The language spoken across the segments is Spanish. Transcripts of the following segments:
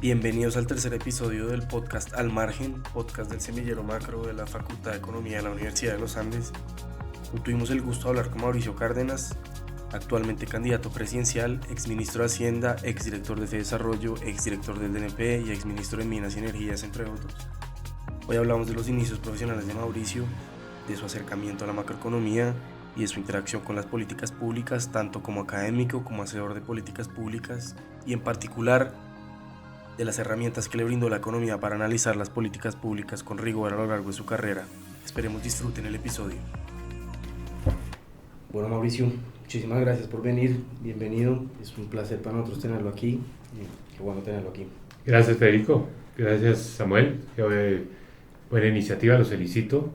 Bienvenidos al tercer episodio del podcast Al Margen, podcast del Semillero Macro de la Facultad de Economía de la Universidad de los Andes. Hoy tuvimos el gusto de hablar con Mauricio Cárdenas, actualmente candidato presidencial, exministro de Hacienda, exdirector de Desarrollo, exdirector del DNP y exministro de Minas y Energías, entre otros. Hoy hablamos de los inicios profesionales de Mauricio, de su acercamiento a la macroeconomía y de su interacción con las políticas públicas, tanto como académico como hacedor de políticas públicas, y en particular de las herramientas que le brindó la economía para analizar las políticas públicas con rigor a lo largo de su carrera. Esperemos disfruten el episodio. Bueno, Mauricio, muchísimas gracias por venir, bienvenido, es un placer para nosotros tenerlo aquí, qué bueno tenerlo aquí. Gracias, Federico, gracias, Samuel, buena iniciativa, los felicito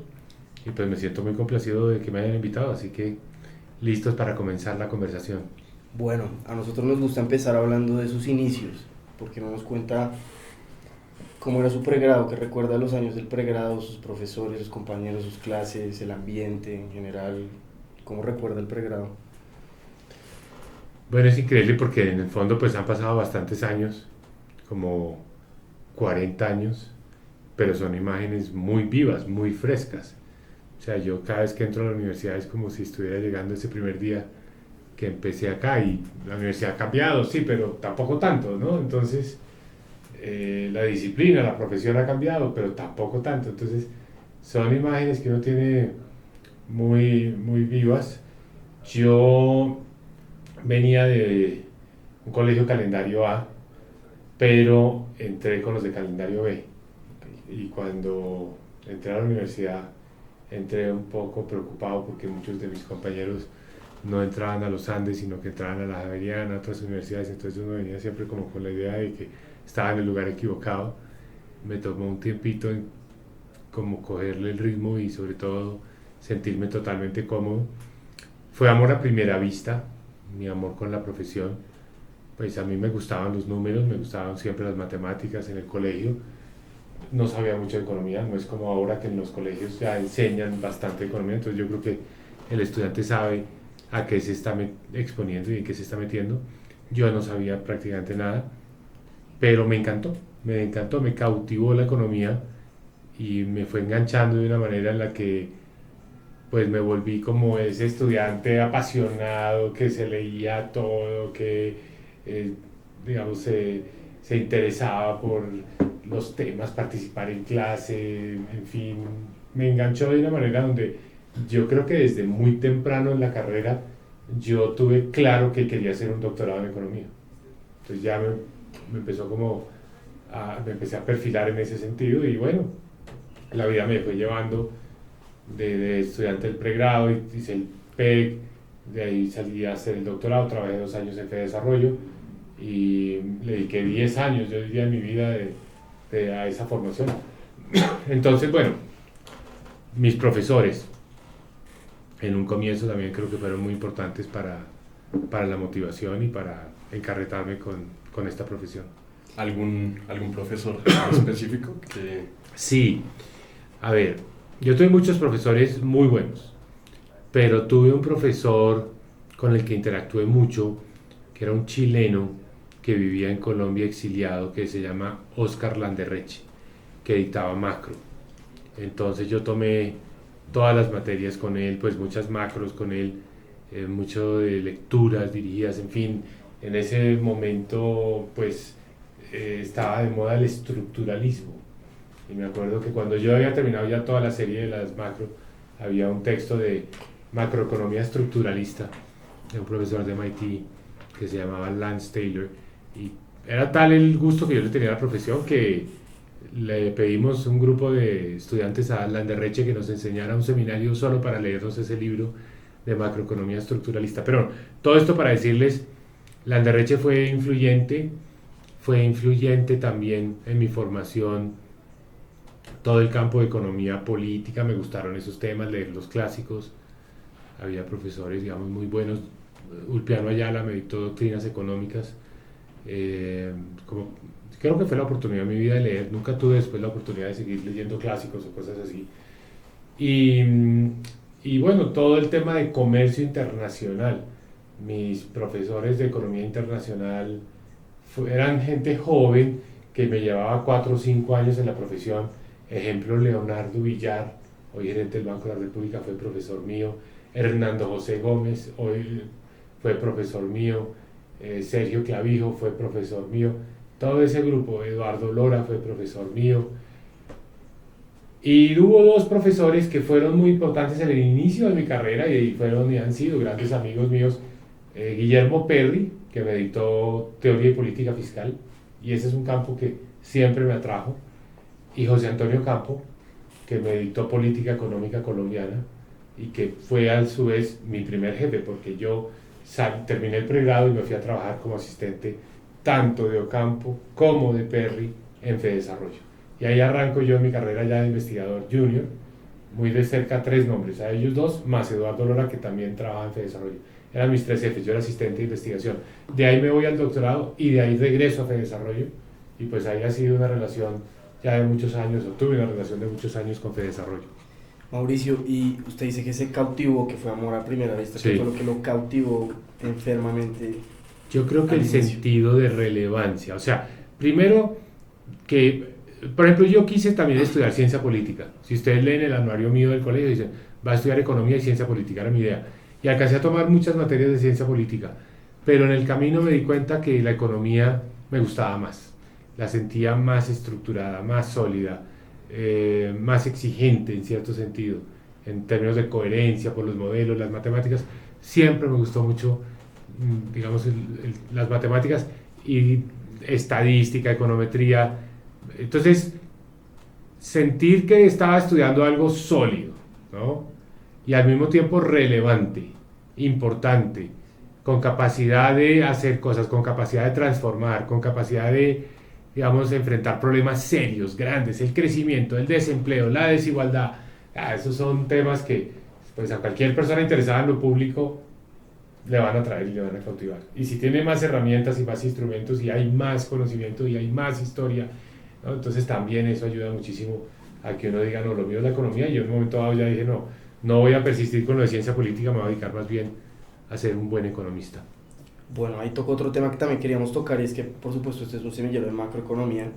y pues me siento muy complacido de que me hayan invitado, así que listos para comenzar la conversación. Bueno, a nosotros nos gusta empezar hablando de sus inicios, porque no nos cuenta cómo era su pregrado, que recuerda los años del pregrado, sus profesores, sus compañeros, sus clases, el ambiente en general. ¿Cómo recuerda el pregrado? Bueno, es increíble porque en el fondo pues han pasado bastantes años, como 40 años, pero son imágenes muy vivas, muy frescas. O sea, yo cada vez que entro a la universidad es como si estuviera llegando ese primer día que empecé acá, y la universidad ha cambiado, sí, pero tampoco tanto, ¿no? Entonces, la disciplina, la profesión ha cambiado, pero tampoco tanto. Entonces, son imágenes que uno tiene muy, muy vivas. Yo venía de un colegio calendario A, pero entré con los de calendario B. Y cuando entré a la universidad, entré un poco preocupado porque muchos de mis compañeros no entraban a los Andes, sino que entraban a la Javeriana, a otras universidades. Entonces uno venía siempre como con la idea de que estaba en el lugar equivocado. Me tomó un tiempito en como cogerle el ritmo y sobre todo sentirme totalmente cómodo. Fue amor a primera vista, mi amor con la profesión. Pues a mí me gustaban los números, me gustaban siempre las matemáticas en el colegio. No sabía mucho de economía, no es como ahora que en los colegios ya enseñan bastante economía, entonces yo creo que el estudiante sabe a qué se está exponiendo y en qué se está metiendo. Yo no sabía prácticamente nada, pero me encantó, me cautivó la economía y me fue enganchando de una manera en la que pues me volví como ese estudiante apasionado que se leía todo, que digamos se interesaba por los temas, participar en clase, en fin, me enganchó de una manera donde yo creo que desde muy temprano en la carrera yo tuve claro que quería hacer un doctorado en economía. Entonces ya me empezó como me empecé a perfilar en ese sentido y bueno, la vida me fue llevando de estudiante del pregrado, hice el PEC, de ahí salí a hacer el doctorado, trabajé 2 años en Desarrollo y le dediqué 10 años, yo diría, de mi vida a esa formación. Entonces, bueno, mis profesores en un comienzo también creo que fueron muy importantes para la motivación y para encarretarme con esta profesión. ¿Algún profesor específico que...? Sí, a ver, yo tuve muchos profesores muy buenos, pero tuve un profesor con el que interactué mucho, que era un chileno que vivía en Colombia exiliado, que se llama Oscar Landerreche, que dictaba macro. Entonces yo tomé todas las materias con él, pues muchas macros con él, mucho de lecturas dirigidas, en fin, en ese momento pues estaba de moda el estructuralismo. Y me acuerdo que cuando yo había terminado ya toda la serie de las macro, había un texto de macroeconomía estructuralista de un profesor de MIT que se llamaba Lance Taylor, y era tal el gusto que yo le tenía a la profesión que le pedimos un grupo de estudiantes a Landerreche que nos enseñara un seminario solo para leernos ese libro de macroeconomía estructuralista. Pero todo esto para decirles, Landerreche fue influyente también en mi formación. Todo el campo de economía política, me gustaron esos temas, leer los clásicos. Había profesores, digamos, muy buenos. Ulpiano Ayala me dictó doctrinas económicas. Creo que fue la oportunidad en mi vida de leer. Nunca tuve después la oportunidad de seguir leyendo clásicos o cosas así. Y bueno, todo el tema de comercio internacional. Mis profesores de economía internacional eran gente joven que me llevaba 4 o 5 años en la profesión. Ejemplo, Leonardo Villar, hoy gerente del Banco de la República, fue profesor mío. Hernando José Gómez, hoy fue profesor mío. Sergio Clavijo fue profesor mío. Todo ese grupo, Eduardo Lora fue profesor mío. Y hubo 2 profesores que fueron muy importantes en el inicio de mi carrera y fueron y han sido grandes amigos míos. Guillermo Perry, que me dictó Teoría y Política Fiscal, y ese es un campo que siempre me atrajo, y José Antonio Campo, que me dictó Política Económica Colombiana, y que fue a su vez mi primer jefe, porque yo terminé el pregrado y me fui a trabajar como asistente tanto de Ocampo como de Perry en Fedesarrollo. Y ahí arranco yo en mi carrera ya de investigador junior, muy de cerca 3 nombres, a ellos 2, más Eduardo Lora, que también trabaja en Fedesarrollo. Eran mis 3 jefes, yo era asistente de investigación. De ahí me voy al doctorado y de ahí regreso a Fedesarrollo, y pues ahí ha sido una relación ya de muchos años, o tuve una relación de muchos años con Fedesarrollo. Mauricio, y usted dice que se cautivó, que fue amor a primera vista, Sí. ¿qué fue lo que lo cautivó enfermamente? Yo creo que el sentido de relevancia, o sea, primero que, por ejemplo, yo quise también estudiar ciencia política. Si ustedes leen el anuario mío del colegio, dicen, va a estudiar economía y ciencia política, era mi idea. Y alcancé a tomar muchas materias de ciencia política, pero en el camino me di cuenta que la economía me gustaba más, la sentía más estructurada, más sólida, más exigente en cierto sentido, en términos de coherencia por los modelos, las matemáticas. Siempre me gustó mucho, digamos, las matemáticas y estadística, econometría. Entonces, sentir que estaba estudiando algo sólido, ¿no? Y al mismo tiempo relevante, importante, con capacidad de hacer cosas, con capacidad de transformar, con capacidad de, digamos, enfrentar problemas serios, grandes, el crecimiento, el desempleo, la desigualdad. Esos son temas que pues, a cualquier persona interesada en lo público le van a atraer y le van a cautivar. Y si tiene más herramientas y más instrumentos y hay más conocimiento y hay más historia, ¿no? Entonces también eso ayuda muchísimo a que uno diga, no, lo mío es la economía. Y yo en un momento dado ya dije, no voy a persistir con lo de ciencia política, me voy a dedicar más bien a ser un buen economista. Bueno, ahí tocó otro tema que también queríamos tocar, y es que, por supuesto, usted es un semillero de macroeconomía.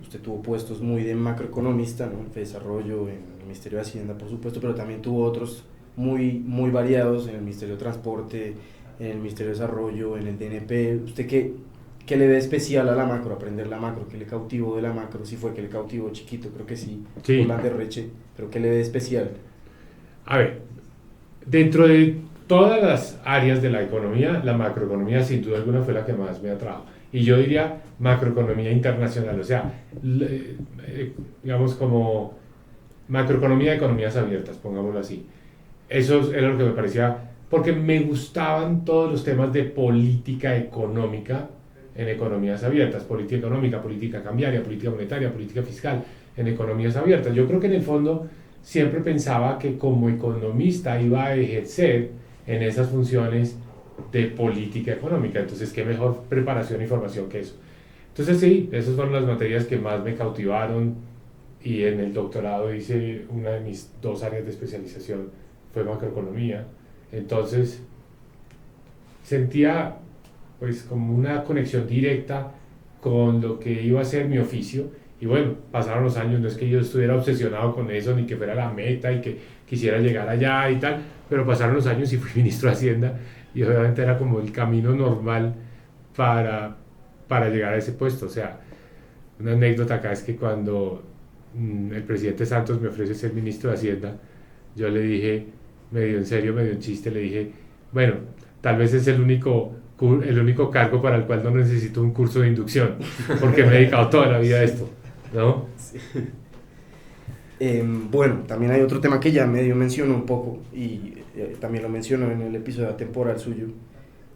Usted tuvo puestos muy de macroeconomista, ¿no? En Desarrollo, en el Ministerio de Hacienda, por supuesto, pero también tuvo otros muy variados en el Ministerio de Transporte, en el Ministerio de Desarrollo, en el DNP. ¿Usted qué le ve especial a la macro, aprender la macro? ¿Qué le cautivó de la macro? Si fue que le cautivó chiquito, creo que sí, Sí. por la derreche, pero ¿qué le ve especial? A ver, dentro de todas las áreas de la economía, la macroeconomía sin duda alguna fue la que más me atrajo. Y yo diría macroeconomía internacional, o sea, digamos como macroeconomía de economías abiertas, pongámoslo así. Eso era lo que me parecía, porque me gustaban todos los temas de política económica en economías abiertas, política económica, política cambiaria, política monetaria, política fiscal, en economías abiertas. Yo creo que en el fondo siempre pensaba que como economista iba a ejercer en esas funciones de política económica, entonces qué mejor preparación y formación que eso. Entonces sí, esas fueron las materias que más me cautivaron, y en el doctorado hice una de mis 2 áreas de especialización, fue macroeconomía. Entonces sentía pues como una conexión directa con lo que iba a ser mi oficio. Y bueno, pasaron los años, no es que yo estuviera obsesionado con eso, ni que fuera la meta y que quisiera llegar allá y tal, pero pasaron los años y fui ministro de Hacienda, y obviamente era como el camino normal para llegar a ese puesto. O sea, una anécdota acá es que cuando el presidente Santos me ofrece ser ministro de Hacienda, yo le dije, medio en serio, medio en chiste, le dije, bueno, tal vez es el único cargo para el cual no necesito un curso de inducción, porque me he dedicado toda la vida a esto, ¿no? Sí. Bueno, también hay otro tema que ya medio mencionó un poco, y también lo mencionó en el episodio temporal suyo.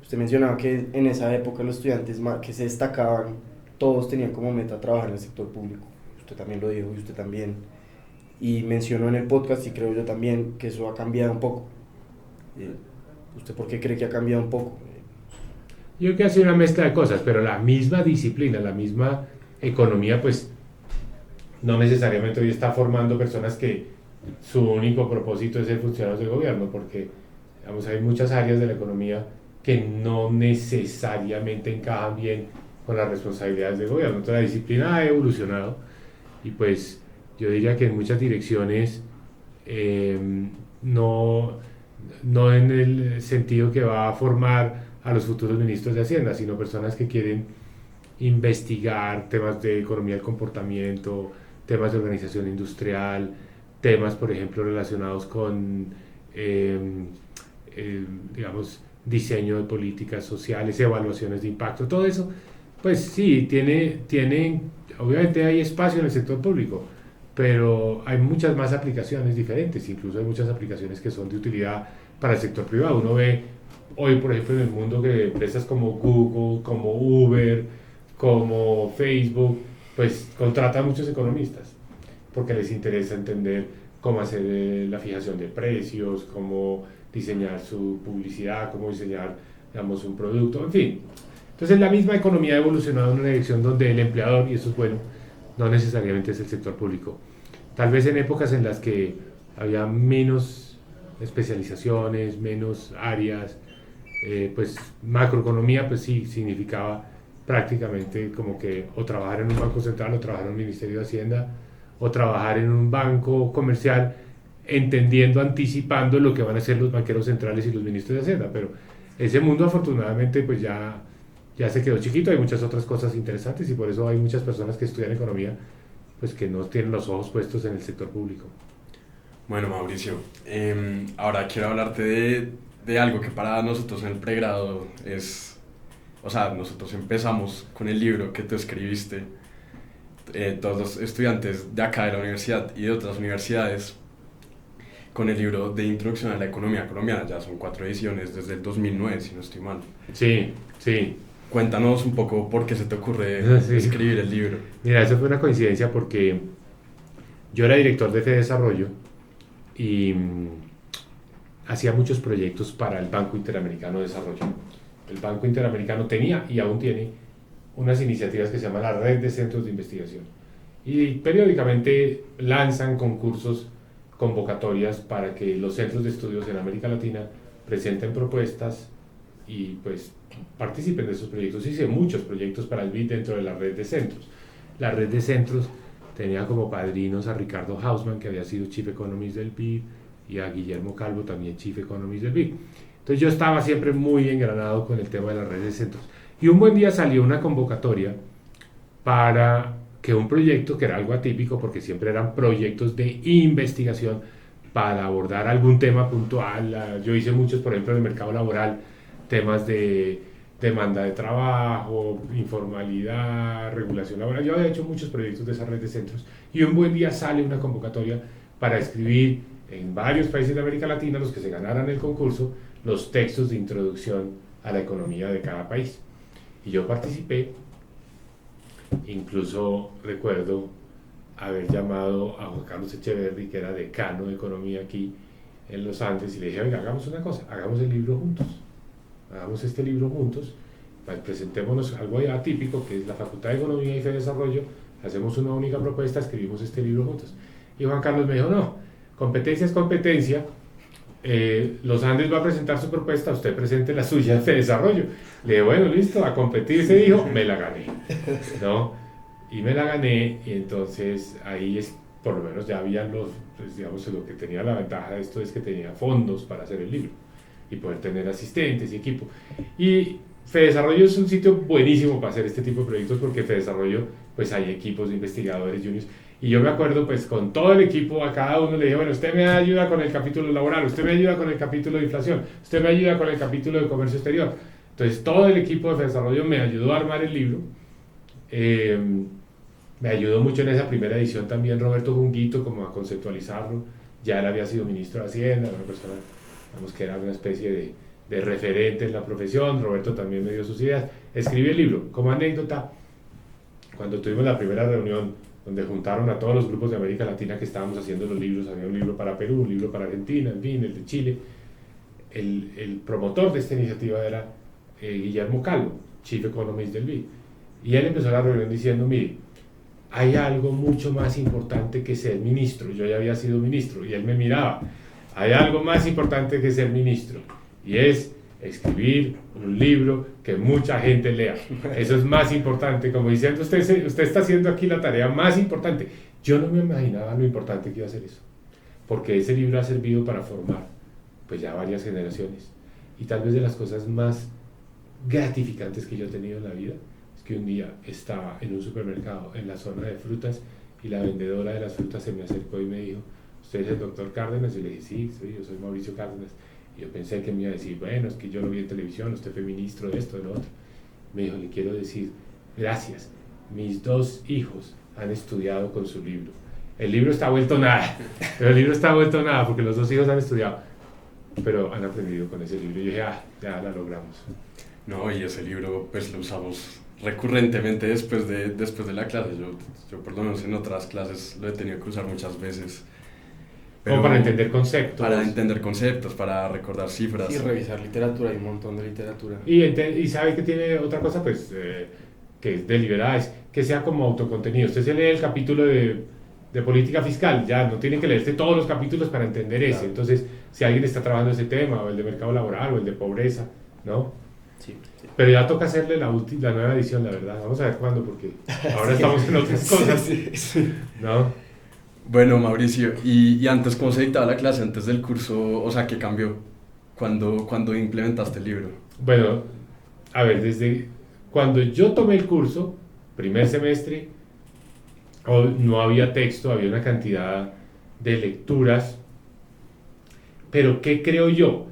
Usted mencionaba que en esa época los estudiantes que se destacaban, todos tenían como meta trabajar en el sector público. Usted también lo dijo, y usted también. Y mencionó en el podcast, y creo yo también, que eso ha cambiado un poco. ¿Usted por qué cree que ha cambiado un poco? Yo creo que ha sido una mezcla de cosas, pero la misma disciplina, la misma economía, pues no necesariamente hoy está formando personas que su único propósito es ser funcionarios del gobierno, porque digamos, hay muchas áreas de la economía que no necesariamente encajan bien con las responsabilidades del gobierno. Entonces la disciplina ha evolucionado y pues yo diría que en muchas direcciones no, no en el sentido que va a formar a los futuros ministros de Hacienda, sino personas que quieren investigar temas de economía del comportamiento, temas de organización industrial, temas, por ejemplo, relacionados con, eh, digamos, diseño de políticas sociales, evaluaciones de impacto, todo eso, pues sí, obviamente hay espacio en el sector público, pero hay muchas más aplicaciones diferentes, incluso hay muchas aplicaciones que son de utilidad para el sector privado. Uno ve hoy, por ejemplo, en el mundo que empresas como Google, como Uber, como Facebook, pues contratan muchos economistas, porque les interesa entender cómo hacer la fijación de precios, cómo diseñar su publicidad, cómo diseñar, digamos, un producto, en fin. Entonces la misma economía ha evolucionado en una dirección donde el empleador, y eso es bueno, no necesariamente es el sector público. Tal vez en épocas en las que había menos especializaciones, menos áreas, pues macroeconomía pues sí significaba prácticamente como que o trabajar en un banco central o trabajar en un ministerio de Hacienda o trabajar en un banco comercial entendiendo, anticipando lo que van a hacer los banqueros centrales y los ministros de Hacienda, pero ese mundo afortunadamente pues ya se quedó chiquito, hay muchas otras cosas interesantes y por eso hay muchas personas que estudian economía pues que no tienen los ojos puestos en el sector público. Bueno, Mauricio, ahora quiero hablarte de algo que para nosotros en el pregrado es, o sea, nosotros empezamos con el libro que tú escribiste, todos los estudiantes de acá de la universidad y de otras universidades, con el libro de Introducción a la Economía Colombiana. Ya son 4 ediciones desde el 2009, si no estoy mal. Sí, sí. Cuéntanos un poco por qué se te ocurre Sí. escribir el libro. Mira, eso fue una coincidencia porque yo era director de FEDesarrollo y hacía muchos proyectos para el Banco Interamericano de Desarrollo. El Banco Interamericano tenía y aún tiene unas iniciativas que se llaman la Red de Centros de Investigación y periódicamente lanzan concursos, convocatorias para que los centros de estudios en América Latina presenten propuestas y pues participen de esos proyectos. Hice muchos proyectos para el BID dentro de la red de centros. La red de centros tenía como padrinos a Ricardo Hausman, que había sido Chief Economist del BID, y a Guillermo Calvo, también Chief Economist del BID. Entonces yo estaba siempre muy engranado con el tema de la red de centros. Y un buen día salió una convocatoria para que un proyecto, que era algo atípico porque siempre eran proyectos de investigación para abordar algún tema puntual. Yo hice muchos, por ejemplo, en el mercado laboral, temas de demanda de trabajo, informalidad, regulación laboral. Yo había hecho muchos proyectos de esa red de centros y un buen día sale una convocatoria para escribir en varios países de América Latina, los que se ganaran el concurso, los textos de introducción a la economía de cada país. Y yo participé. Incluso recuerdo haber llamado a Juan Carlos Echeverry, que era decano de economía aquí en los Andes, y le dije, oiga, hagamos una cosa, hagamos el libro juntos, hagamos este libro juntos, presentémonos algo atípico, que es la Facultad de Economía y FEDesarrollo, hacemos una única propuesta, escribimos este libro juntos. Y Juan Carlos me dijo, no, competencia es competencia, los Andes va a presentar su propuesta, usted presente la suya de FEDesarrollo. Le dije, bueno, listo, a competir, se dijo, me la gané, ¿no? Y me la gané, y entonces ahí por lo menos ya habían pues, digamos, lo que tenía la ventaja de esto es que tenía fondos para hacer el libro y poder tener asistentes y equipo. Y FEDesarrollo es un sitio buenísimo para hacer este tipo de proyectos porque FEDesarrollo, pues hay equipos de investigadores juniors. Y yo me acuerdo, pues con todo el equipo, a cada uno le dije, bueno, usted me ayuda con el capítulo laboral, usted me ayuda con el capítulo de inflación, usted me ayuda con el capítulo de comercio exterior. Entonces todo el equipo de FEDesarrollo me ayudó a armar el libro. Me ayudó mucho en esa primera edición también Roberto Junguito, como a conceptualizarlo. Ya él había sido ministro de Hacienda, una persona, digamos, que era una especie de referente en la profesión. Roberto también me dio sus ideas. Escribí el libro. Como anécdota, cuando tuvimos la primera reunión, donde juntaron a todos los grupos de América Latina que estábamos haciendo los libros, había un libro para Perú, un libro para Argentina, en fin, el de Chile. El promotor de esta iniciativa era Guillermo Calvo, Chief Economist del BID. Y él empezó la reunión diciendo, mire, hay algo mucho más importante que ser ministro. Yo ya había sido ministro y él me miraba. Hay algo más importante que ser ministro y es escribir un libro que mucha gente lea. Eso es más importante, como diciendo usted está haciendo aquí la tarea más importante. Yo no me imaginaba lo importante que iba a ser eso, porque ese libro ha servido para formar pues ya varias generaciones. Y tal vez de las cosas más gratificantes que yo he tenido en la vida es que un día estaba en un supermercado en la zona de frutas y la vendedora de las frutas se me acercó y me dijo: ¿usted es el doctor Cárdenas? Y le dije: sí, yo soy Mauricio Cárdenas. Y yo pensé que me iba a decir: bueno, es que yo lo vi en televisión, usted fue ministro de esto, de lo otro. Me dijo: le quiero decir gracias, mis 2 hijos han estudiado con su libro. El libro está vuelto nada, pero el libro está vuelto nada porque los 2 hijos han estudiado, pero han aprendido con ese libro. Y yo dije: ya la logramos. No, y ese libro pues lo usamos recurrentemente después de la clase. Yo por lo menos en otras clases lo he tenido que usar muchas veces. Como para entender conceptos. Para entender conceptos, para recordar cifras. Y revisar literatura, hay un montón de literatura. Y sabe que tiene otra cosa, pues, que es deliberada, es que sea como autocontenido. Usted se lee el capítulo de política fiscal, ya no tiene que leerse todos los capítulos para entender ese. Entonces, si alguien está trabajando ese tema, o el de mercado laboral, o el de pobreza, ¿no? Sí. Pero ya toca hacerle la nueva edición, la verdad. Vamos a ver cuándo, porque ahora estamos en otras cosas. Sí. ¿No? Bueno, Mauricio, y antes, ¿cómo se dictaba la clase antes del curso? O sea, ¿qué cambió cuando implementaste el libro? Bueno, a ver, desde cuando yo tomé el curso, primer semestre, no había texto, había una cantidad de lecturas, pero ¿qué creo yo?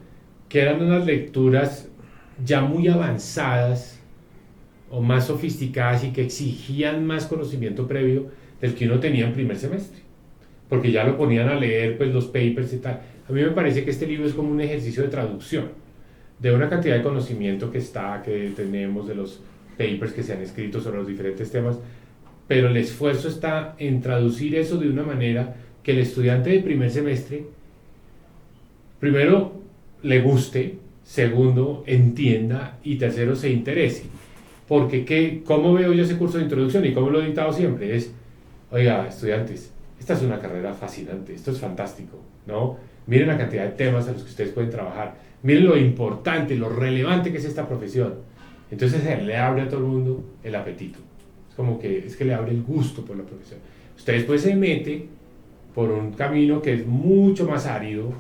Que eran unas lecturas ya muy avanzadas o más sofisticadas y que exigían más conocimiento previo del que uno tenía en primer semestre, porque ya lo ponían a leer pues los papers y tal. A mí me parece que este libro es como un ejercicio de traducción de una cantidad de conocimiento que tenemos de los papers que se han escrito sobre los diferentes temas, pero el esfuerzo está en traducir eso de una manera que el estudiante de primer semestre, primero, le guste, segundo, entienda y tercero, se interese. Porque ¿cómo veo yo ese curso de introducción y cómo lo he dictado siempre? Es: oiga, estudiantes, esta es una carrera fascinante, esto es fantástico, ¿no? Miren la cantidad de temas a los que ustedes pueden trabajar, miren lo importante, lo relevante que es esta profesión. Entonces le abre a todo el mundo el apetito. Es que le abre el gusto por la profesión. Usted después se mete por un camino que es mucho más árido,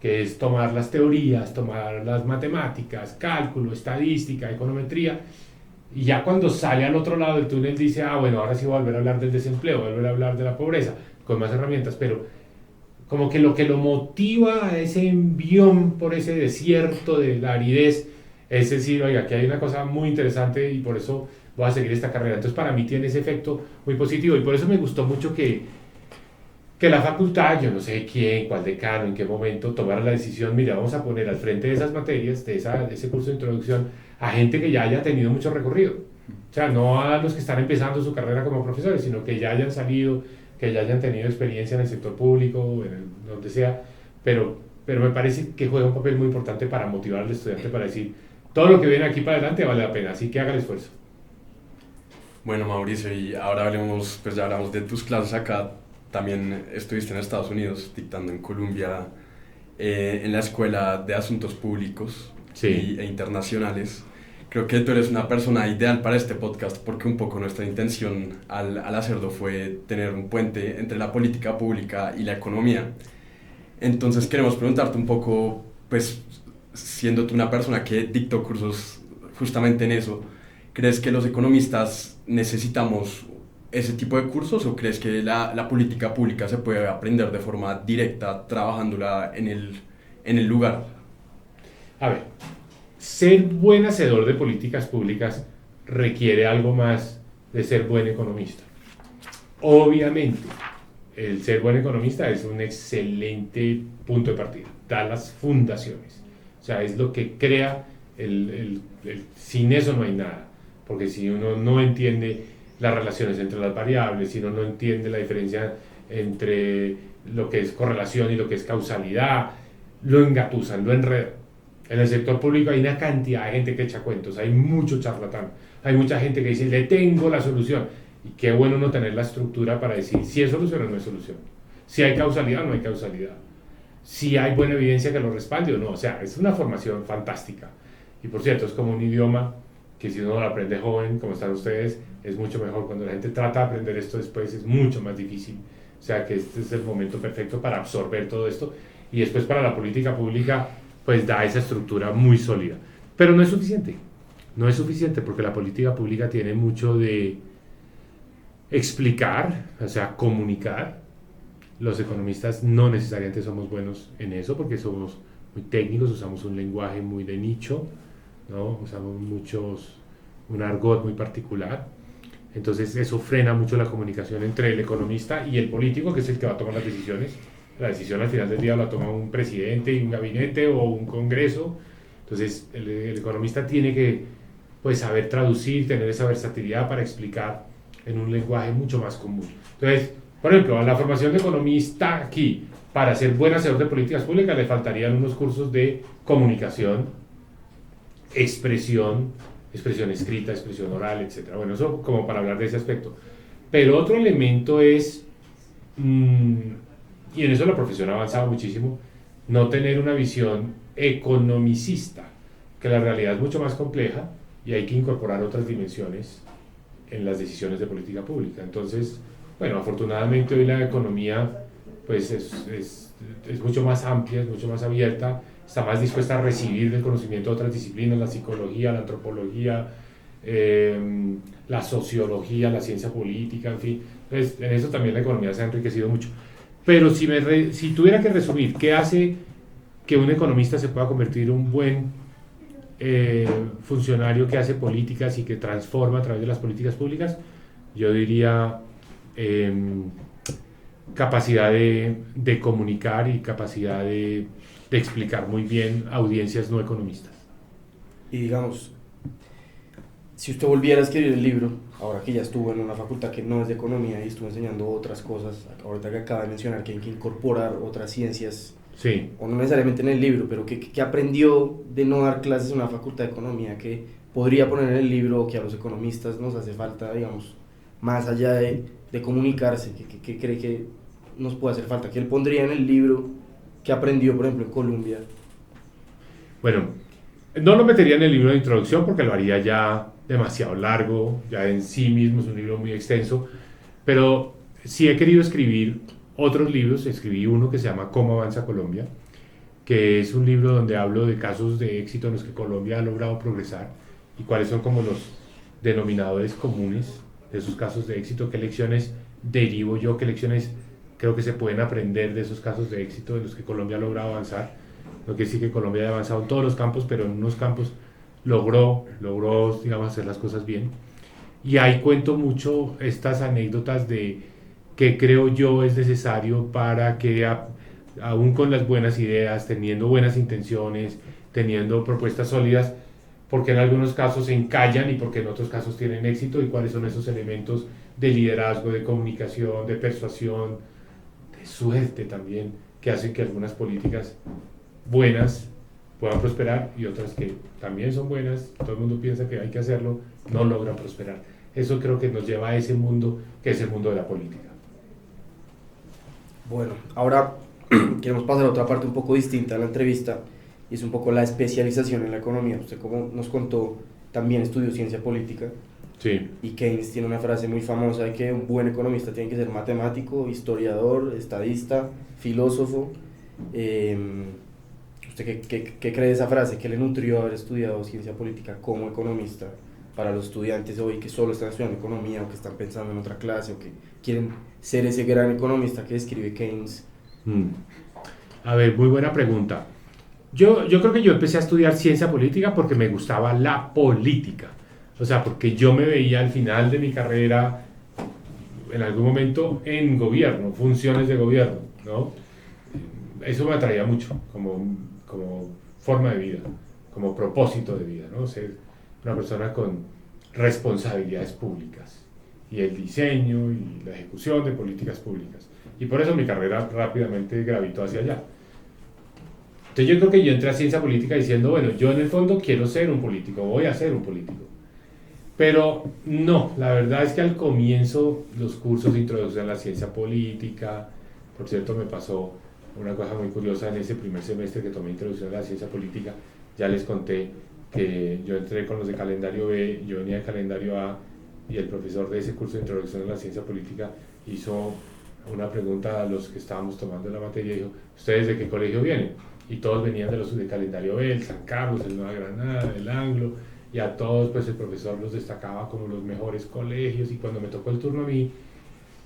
que es tomar las teorías, tomar las matemáticas, cálculo, estadística, econometría, y ya cuando sale al otro lado del túnel dice: bueno, ahora sí voy a volver a hablar del desempleo, voy a volver a hablar de la pobreza, con más herramientas, pero como que lo motiva a ese envión por ese desierto de la aridez es decir: oiga, aquí hay una cosa muy interesante y por eso voy a seguir esta carrera. Entonces para mí tiene ese efecto muy positivo y por eso me gustó mucho que la facultad, yo no sé quién, cuál decano, en qué momento, tomara la decisión: mira, vamos a poner al frente de esas materias, de ese curso de introducción, a gente que ya haya tenido mucho recorrido. O sea, no a los que están empezando su carrera como profesores, sino que ya hayan salido, que ya hayan tenido experiencia en el sector público, donde sea, pero me parece que juega un papel muy importante para motivar al estudiante, para decir: todo lo que viene aquí para adelante vale la pena, así que haga el esfuerzo. Bueno, Mauricio, y ahora pues ya hablamos de tus clases acá. También estuviste en Estados Unidos dictando en Columbia, en la Escuela de Asuntos Públicos e Internacionales. Creo que tú eres una persona ideal para este podcast porque un poco nuestra intención al hacerlo fue tener un puente entre la política pública y la economía. Entonces queremos preguntarte un poco, pues siendo tú una persona que dictó cursos justamente en eso, ¿crees que los economistas necesitamos ese tipo de cursos o crees que la política pública se puede aprender de forma directa trabajándola en el lugar? A ver, ser buen hacedor de políticas públicas requiere algo más de ser buen economista. Obviamente, el ser buen economista es un excelente punto de partida, da las fundaciones, o sea, es lo que crea sin eso no hay nada, porque si uno no entiende las relaciones entre las variables, si uno no entiende la diferencia entre lo que es correlación y lo que es causalidad, lo engatusan, lo enredan. En el sector público hay una cantidad de gente que echa cuentos, hay mucho charlatán, hay mucha gente que dice: le tengo la solución. Y qué bueno no tener la estructura para decir si es solución o no es solución, si hay causalidad o no hay causalidad, si hay buena evidencia que lo respalde o no. O sea, es una formación fantástica. Y por cierto, es como un idioma que si uno lo aprende joven, como están ustedes, es mucho mejor. Cuando la gente trata de aprender esto después es mucho más difícil. O sea que este es el momento perfecto para absorber todo esto y después para la política pública pues da esa estructura muy sólida. Pero no es suficiente. No es suficiente porque la política pública tiene mucho de explicar, o sea, comunicar. Los economistas no necesariamente somos buenos en eso porque somos muy técnicos, usamos un lenguaje muy de nicho, ¿no? Usamos un argot muy particular. Entonces eso frena mucho la comunicación entre el economista y el político, que es el que va a tomar las decisiones. La decisión al final del día la toma un presidente y un gabinete o un congreso. Entonces el economista tiene que pues, saber traducir, tener esa versatilidad para explicar en un lenguaje mucho más común. Entonces, por ejemplo, a la formación de economista aquí, para ser buen hacedor de políticas públicas, le faltarían unos cursos de comunicación, expresión escrita, expresión oral, etc. Bueno, eso como para hablar de ese aspecto. Pero otro elemento es, y en eso la profesión ha avanzado muchísimo, no tener una visión economicista, que la realidad es mucho más compleja y hay que incorporar otras dimensiones en las decisiones de política pública. Entonces, bueno, afortunadamente hoy la economía pues es mucho más amplia, es mucho más abierta, está más dispuesta a recibir el conocimiento de otras disciplinas, la psicología, la antropología, la sociología, la ciencia política, en fin. Entonces, en eso también la economía se ha enriquecido mucho. Pero si tuviera que resumir, ¿qué hace que un economista se pueda convertir en un buen funcionario que hace políticas y que transforma a través de las políticas públicas? Yo diría capacidad de comunicar y capacidad de explicar muy bien a audiencias no economistas. Y digamos, si usted volviera a escribir el libro, ahora que ya estuvo en una facultad que no es de economía y estuvo enseñando otras cosas, ahorita que acaba de mencionar que hay que incorporar otras ciencias, sí, o no necesariamente en el libro, pero que aprendió de no dar clases en una facultad de economía que podría poner en el libro, o que a los economistas nos hace falta, digamos, más allá de comunicarse, que cree que nos puede hacer falta, que él pondría en el libro que aprendió, por ejemplo, en Colombia? Bueno, no lo metería en el libro de introducción porque lo haría ya demasiado largo, ya en sí mismo es un libro muy extenso, pero sí he querido escribir otros libros. Escribí uno que se llama ¿Cómo avanza Colombia?, que es un libro donde hablo de casos de éxito en los que Colombia ha logrado progresar y cuáles son como los denominadores comunes de esos casos de éxito, qué lecciones derivo yo, qué lecciones creo que se pueden aprender de esos casos de éxito en los que Colombia ha logrado avanzar. No quiere decir que Colombia haya avanzado en todos los campos, pero en unos campos logró, digamos, hacer las cosas bien. Y ahí cuento mucho estas anécdotas de qué creo yo es necesario para que, aún con las buenas ideas, teniendo buenas intenciones, teniendo propuestas sólidas, porque en algunos casos se encallan y porque en otros casos tienen éxito, y cuáles son esos elementos de liderazgo, de comunicación, de persuasión, de suerte también, que hacen que algunas políticas buenas puedan prosperar y otras que también son buenas, todo el mundo piensa que hay que hacerlo, no logran prosperar. Eso creo que nos lleva a ese mundo que es el mundo de la política. Bueno, ahora queremos pasar a otra parte un poco distinta de la entrevista, y es un poco la especialización en la economía. Usted, como nos contó, también estudió ciencia política. Sí. Y Keynes tiene una frase muy famosa de que un buen economista tiene que ser matemático, historiador, estadista, filósofo. ¿Usted qué cree de esa frase? ¿Qué le nutrió haber estudiado ciencia política como economista para los estudiantes hoy que solo están estudiando economía, o que están pensando en otra clase, o que quieren ser ese gran economista que describe Keynes? A ver, muy buena pregunta. Yo creo que yo empecé a estudiar ciencia política porque me gustaba la política. O sea, porque yo me veía al final de mi carrera, en algún momento, en gobierno, funciones de gobierno, ¿no? Eso me atraía mucho como forma de vida, como propósito de vida, ¿no? Ser una persona con responsabilidades públicas y el diseño y la ejecución de políticas públicas. Y por eso mi carrera rápidamente gravitó hacia allá. Entonces yo creo que yo entré a ciencia política diciendo, bueno, yo en el fondo quiero ser un político, voy a ser un político. Pero no, la verdad es que al comienzo los cursos de introducción a la ciencia política, por cierto me pasó una cosa muy curiosa en ese primer semestre que tomé introducción a la ciencia política, ya les conté que yo entré con los de calendario B, yo venía de calendario A, y el profesor de ese curso de introducción a la ciencia política hizo una pregunta a los que estábamos tomando la materia y dijo, ¿ustedes de qué colegio vienen? Y todos venían de los de calendario B, el San Carlos, el Nueva Granada, el Anglo, y a todos pues el profesor los destacaba como los mejores colegios, y cuando me tocó el turno a mí,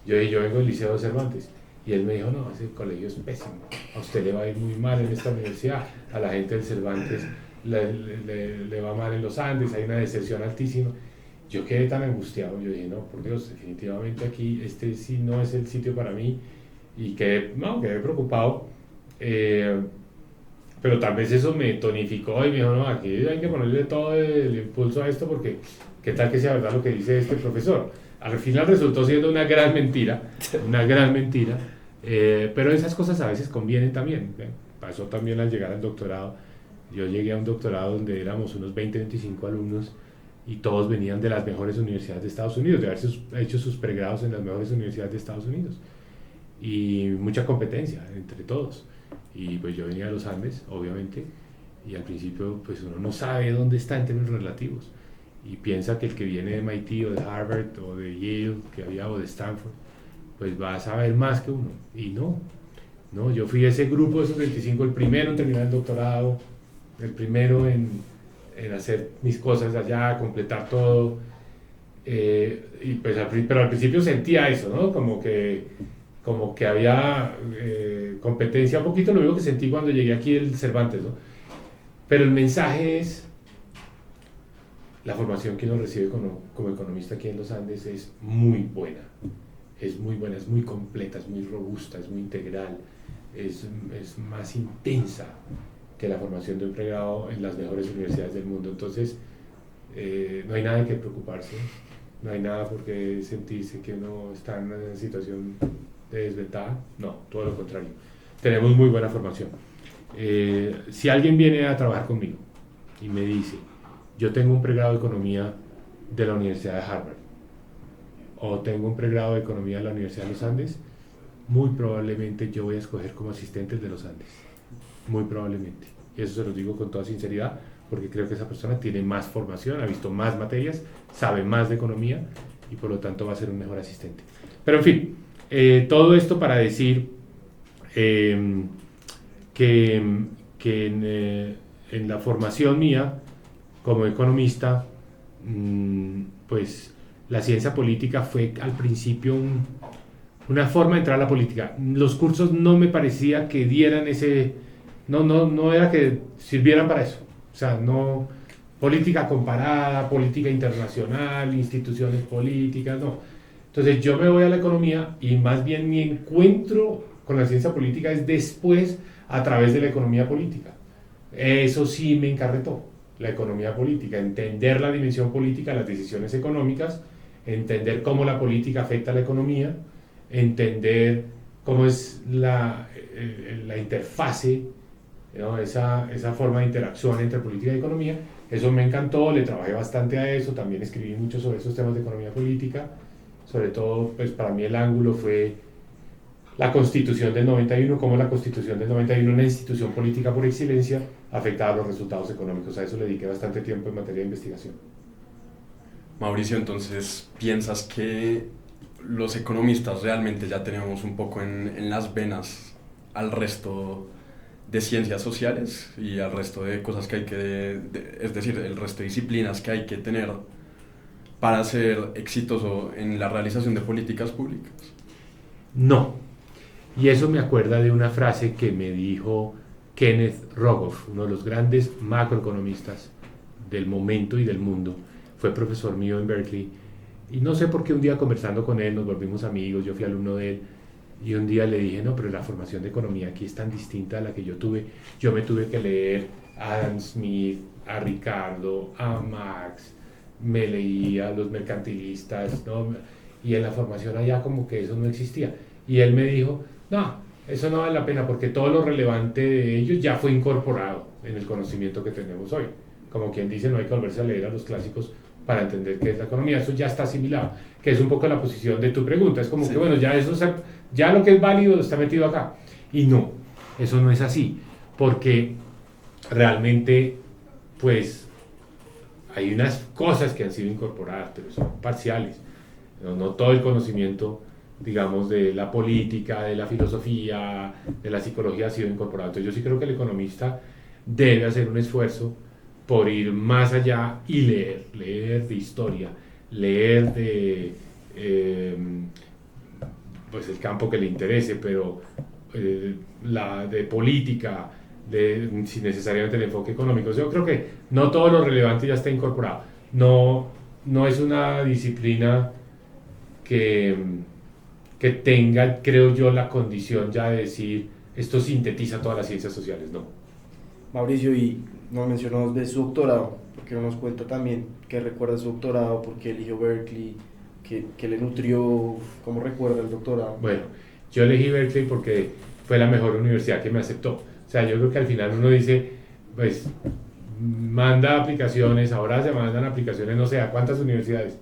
yo dije, yo vengo del Liceo de Cervantes, y él me dijo, no, ese colegio es pésimo, a usted le va a ir muy mal en esta universidad, a la gente del Cervantes le va mal en los Andes, hay una deserción altísima. Yo quedé tan angustiado, yo dije, no, por Dios, definitivamente aquí, este sí no es el sitio para mí, y quedé preocupado, pero tal vez eso me tonificó y me dijo, no, aquí hay que ponerle todo el impulso a esto, porque qué tal que sea verdad lo que dice este profesor. Al final resultó siendo una gran mentira, pero esas cosas a veces convienen también. Pasó también al llegar al doctorado. Yo llegué a un doctorado donde éramos unos 20-25 alumnos, y todos venían de las mejores universidades de Estados Unidos, de haberse hecho sus pregrados en las mejores universidades de Estados Unidos, y mucha competencia entre todos. Y pues yo venía de los Andes, obviamente, y al principio pues uno no sabe dónde está en términos relativos, y piensa que el que viene de MIT o de Harvard o de Yale, que había, o de Stanford, pues va a saber más que uno, y no, yo fui ese grupo de esos 25, el primero en terminar el doctorado, el primero en hacer mis cosas allá, completar todo, y pues pero al principio sentía eso, ¿no? Como que había competencia, un poquito lo mismo que sentí cuando llegué aquí del Cervantes, ¿no? Pero el mensaje es, la formación que uno recibe como economista aquí en los Andes es muy buena, es muy completa, es muy robusta, es muy integral, es más intensa que la formación de un pregrado en las mejores universidades del mundo. Entonces, no hay nada de qué preocuparse, no hay nada por qué sentirse que uno está en una situación de desventaja, no, todo lo contrario. Tenemos muy buena formación. Si alguien viene a trabajar conmigo y me dice, yo tengo un pregrado de economía de la Universidad de Harvard, o tengo un pregrado de economía de la Universidad de los Andes, muy probablemente yo voy a escoger como asistente de los Andes. Muy probablemente. Y eso se lo digo con toda sinceridad, porque creo que esa persona tiene más formación, ha visto más materias, sabe más de economía, y por lo tanto va a ser un mejor asistente. Pero en fin, todo esto para decir que en la formación mía como economista, pues la ciencia política fue al principio una forma de entrar a la política. Los cursos no me parecía que dieran no era que sirvieran para eso. O sea, no, política comparada, política internacional, instituciones políticas, no. Entonces yo me voy a la economía, y más bien mi encuentro con la ciencia política es después, a través de la economía política. Eso sí me encarretó, la economía política, entender la dimensión política de las decisiones económicas, entender cómo la política afecta a la economía, entender cómo es la interfase, ¿no? esa forma de interacción entre política y economía. Eso me encantó, le trabajé bastante a eso, también escribí mucho sobre esos temas de economía política. Sobre todo, pues para mí el ángulo fue la Constitución del 91, cómo la Constitución del 91, una institución política por excelencia, afectaba a los resultados económicos. A eso le dediqué bastante tiempo en materia de investigación. Mauricio, entonces, ¿piensas que los economistas realmente ya tenemos un poco en las venas al resto de ciencias sociales y al resto de cosas que hay es decir, el resto de disciplinas que hay que tener para ser exitoso en la realización de políticas públicas? No. Y eso me acuerda de una frase que me dijo Kenneth Rogoff, uno de los grandes macroeconomistas del momento y del mundo. Fue profesor mío en Berkeley. Y no sé por qué un día conversando con él nos volvimos amigos, yo fui alumno de él. Y un día le dije, no, pero la formación de economía aquí es tan distinta a la que yo tuve. Yo me tuve que leer a Adam Smith, a Ricardo, a Marx, me leía a los mercantilistas, ¿no? Y en la formación allá como que eso no existía. Y él me dijo, no, eso no vale la pena porque todo lo relevante de ellos ya fue incorporado en el conocimiento que tenemos hoy. Como quien dice, no hay que volverse a leer a los clásicos para entender qué es la economía, eso ya está asimilado, que es un poco la posición de tu pregunta. Es como sí, que bueno, ya lo que es válido está metido acá. Y no, eso no es así, porque realmente, pues, hay unas cosas que han sido incorporadas, pero son parciales. No todo el conocimiento, digamos, de la política, de la filosofía, de la psicología ha sido incorporado. Entonces yo sí creo que el economista debe hacer un esfuerzo por ir más allá y leer de historia, leer de pues el campo que le interese, pero de política, sin necesariamente el enfoque económico. Yo creo que no todo lo relevante ya está incorporado. No es una disciplina que tenga, creo yo, la condición ya de decir esto sintetiza todas las ciencias sociales, no. Mauricio, y nos mencionó 2 veces su doctorado, porque no nos cuenta también qué recuerda su doctorado, por qué eligió Berkeley, qué le nutrió, cómo recuerda el doctorado. Bueno, yo elegí Berkeley porque fue la mejor universidad que me aceptó. O sea, yo creo que al final uno dice, pues, manda aplicaciones, ahora se mandan aplicaciones, no sé, ¿a cuántas universidades?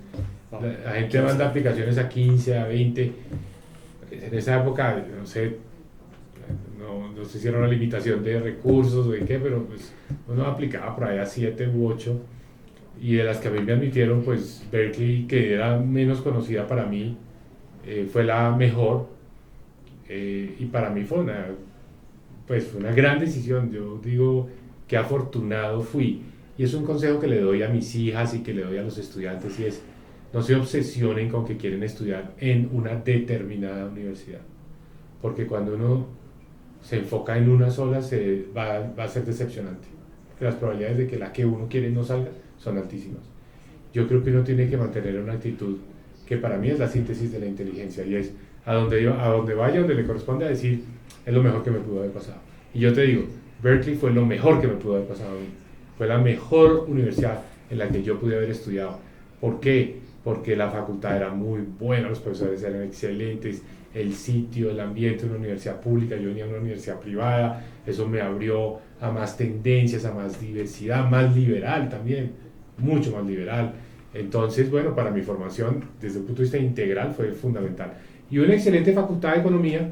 La gente manda aplicaciones a 15, a 20. En esa época, no sé si era una limitación de recursos o de qué, pero pues uno aplicaba por ahí a 7 u 8. Y de las que a mí me admitieron, pues Berkeley, que era menos conocida para mí, fue la mejor. Y para mí fue una gran decisión. Yo digo que afortunado fui. Y es un consejo que le doy a mis hijas y que le doy a los estudiantes, y es: no se obsesionen con que quieren estudiar en una determinada universidad, porque cuando uno se enfoca en una sola va a ser decepcionante. Las probabilidades de que la que uno quiere no salga son altísimas. Yo creo que uno tiene que mantener una actitud que para mí es la síntesis de la inteligencia, y es a donde vaya, donde le corresponde, a decir es lo mejor que me pudo haber pasado. Y yo te digo, Berkeley fue lo mejor que me pudo haber pasado a mí. Fue la mejor universidad en la que yo pude haber estudiado. ¿Por qué? Porque la facultad era muy buena, los profesores eran excelentes, el sitio, el ambiente de una universidad pública. Yo venía de una universidad privada, eso me abrió a más tendencias, a más diversidad, más liberal también, mucho más liberal. Entonces, bueno, para mi formación desde el punto de vista integral fue fundamental. Y una excelente facultad de economía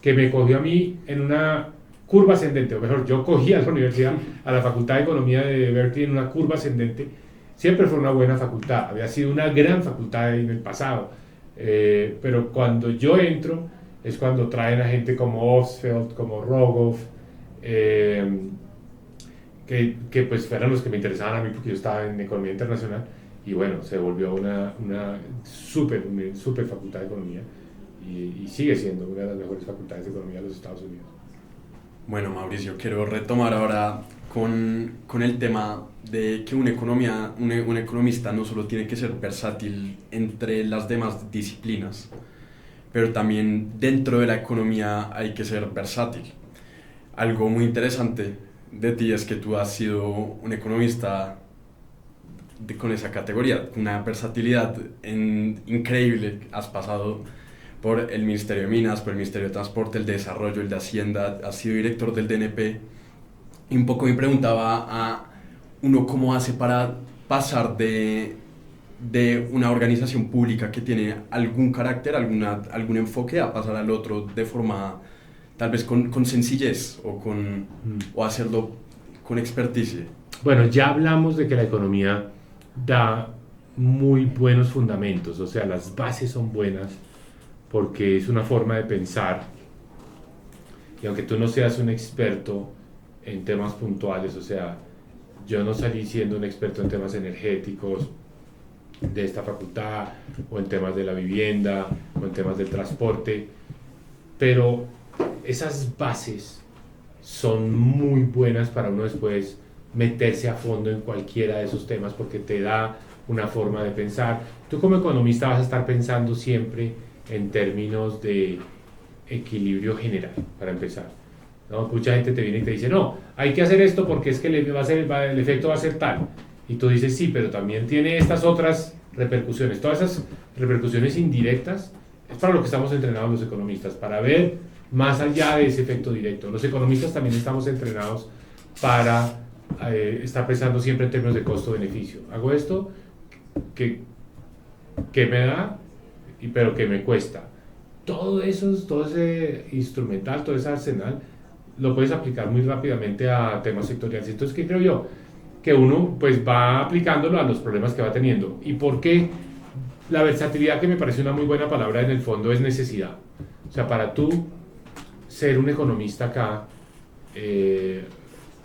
que me cogió a mí en una curva ascendente, o mejor, yo cogí a la universidad, a la facultad de economía de Berkeley en una curva ascendente. Siempre fue una buena facultad, había sido una gran facultad en el pasado, pero cuando yo entro es cuando traen a gente como Ostfeld, como Rogoff, que pues fueran los que me interesaban a mí, porque yo estaba en economía internacional, y bueno, se volvió una super facultad de economía, y sigue siendo una de las mejores facultades de economía de los Estados Unidos. Bueno, Mauricio, quiero retomar ahora con el tema de que un economista no solo tiene que ser versátil entre las demás disciplinas, pero también dentro de la economía hay que ser versátil. Algo muy interesante de ti es que tú has sido un economista con esa categoría, una versatilidad increíble. Has pasado por el Ministerio de Minas, por el Ministerio de Transporte, el de Desarrollo, el de Hacienda, has sido director del DNP. Y un poco me preguntaba a uno cómo hace para pasar de una organización pública que tiene algún carácter, algún enfoque, a pasar al otro de forma tal vez con sencillez o hacerlo con experticia. Bueno, ya hablamos de que la economía da muy buenos fundamentos, o sea, las bases son buenas porque es una forma de pensar, y aunque tú no seas un experto en temas puntuales, o sea, yo no salí siendo un experto en temas energéticos de esta facultad, o en temas de la vivienda, o en temas del transporte, pero esas bases son muy buenas para uno después meterse a fondo en cualquiera de esos temas, porque te da una forma de pensar. Tú como economista vas a estar pensando siempre en términos de equilibrio general, para empezar, ¿no? Mucha gente te viene y te dice, no, hay que hacer esto porque es que el efecto va a ser tal. Y tú dices, sí, pero también tiene estas otras repercusiones. Todas esas repercusiones indirectas es para lo que estamos entrenados los economistas, para ver más allá de ese efecto directo. Los economistas también estamos entrenados para estar pensando siempre en términos de costo-beneficio. Hago esto, ¿qué me da? Pero que me cuesta. Todo ese instrumental, todo ese arsenal, lo puedes aplicar muy rápidamente a temas sectoriales. Entonces, ¿qué creo yo? que uno pues va aplicándolo a los problemas que va teniendo. ¿Y por qué? La versatilidad, que me parece una muy buena palabra, en el fondo es necesidad. O sea, para tú ser un economista acá,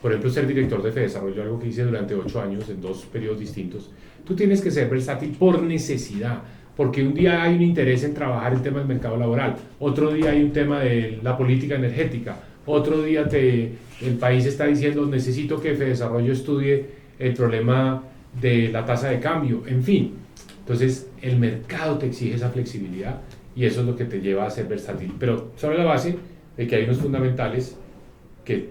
por ejemplo, ser director de Fedesarrollo, algo que hice durante 8 años en 2 periodos distintos, tú tienes que ser versátil por necesidad, porque un día hay un interés en trabajar el tema del mercado laboral, otro día hay un tema de la política energética, otro día el país está diciendo necesito que Fedesarrollo estudie el problema de la tasa de cambio, en fin. Entonces el mercado te exige esa flexibilidad y eso es lo que te lleva a ser versátil, pero sobre la base de que hay unos fundamentales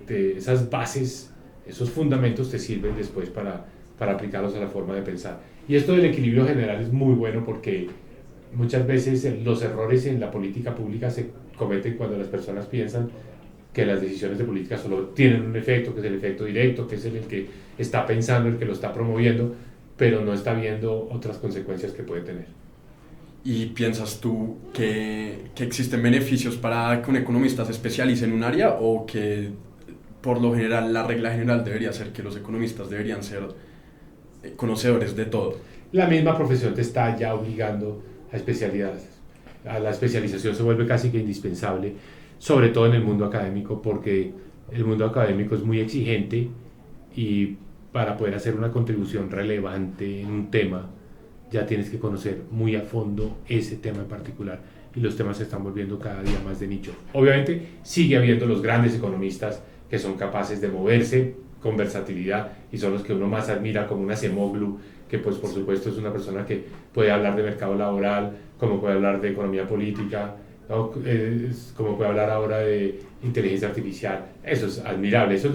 esas bases, esos fundamentos te sirven después para aplicarlos a la forma de pensar. Y esto del equilibrio general es muy bueno porque muchas veces los errores en la política pública se cometen cuando las personas piensan que las decisiones de política solo tienen un efecto, que es el efecto directo, que es el que está pensando, el que lo está promoviendo, pero no está viendo otras consecuencias que puede tener. ¿Y piensas tú que existen beneficios para que un economista se especialice en un área o que por lo general la regla general debería ser que los economistas deberían ser conocedores de todo? La misma profesión te está ya obligando a especialidades. La especialización se vuelve casi que indispensable, sobre todo en el mundo académico, porque el mundo académico es muy exigente y para poder hacer una contribución relevante en un tema ya tienes que conocer muy a fondo ese tema en particular y los temas se están volviendo cada día más de nicho. Obviamente sigue habiendo los grandes economistas que son capaces de moverse con versatilidad y son los que uno más admira, como una Acemoglu, que pues por supuesto es una persona que puede hablar de mercado laboral, como puede hablar de economía política, ¿no? Como puede hablar ahora de inteligencia artificial. Eso es admirable, ese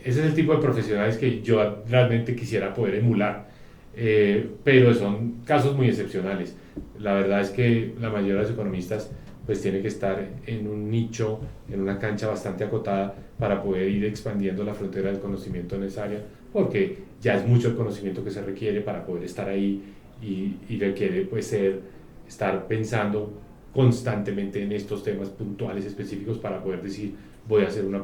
es el tipo de profesionales que yo realmente quisiera poder emular. Pero son casos muy excepcionales. La verdad es que la mayoría de los economistas pues tiene que estar en un nicho, en una cancha bastante acotada para poder ir expandiendo la frontera del conocimiento en esa área, porque ya es mucho el conocimiento que se requiere para poder estar ahí y requiere pues estar pensando constantemente en estos temas puntuales específicos para poder decir voy a hacer una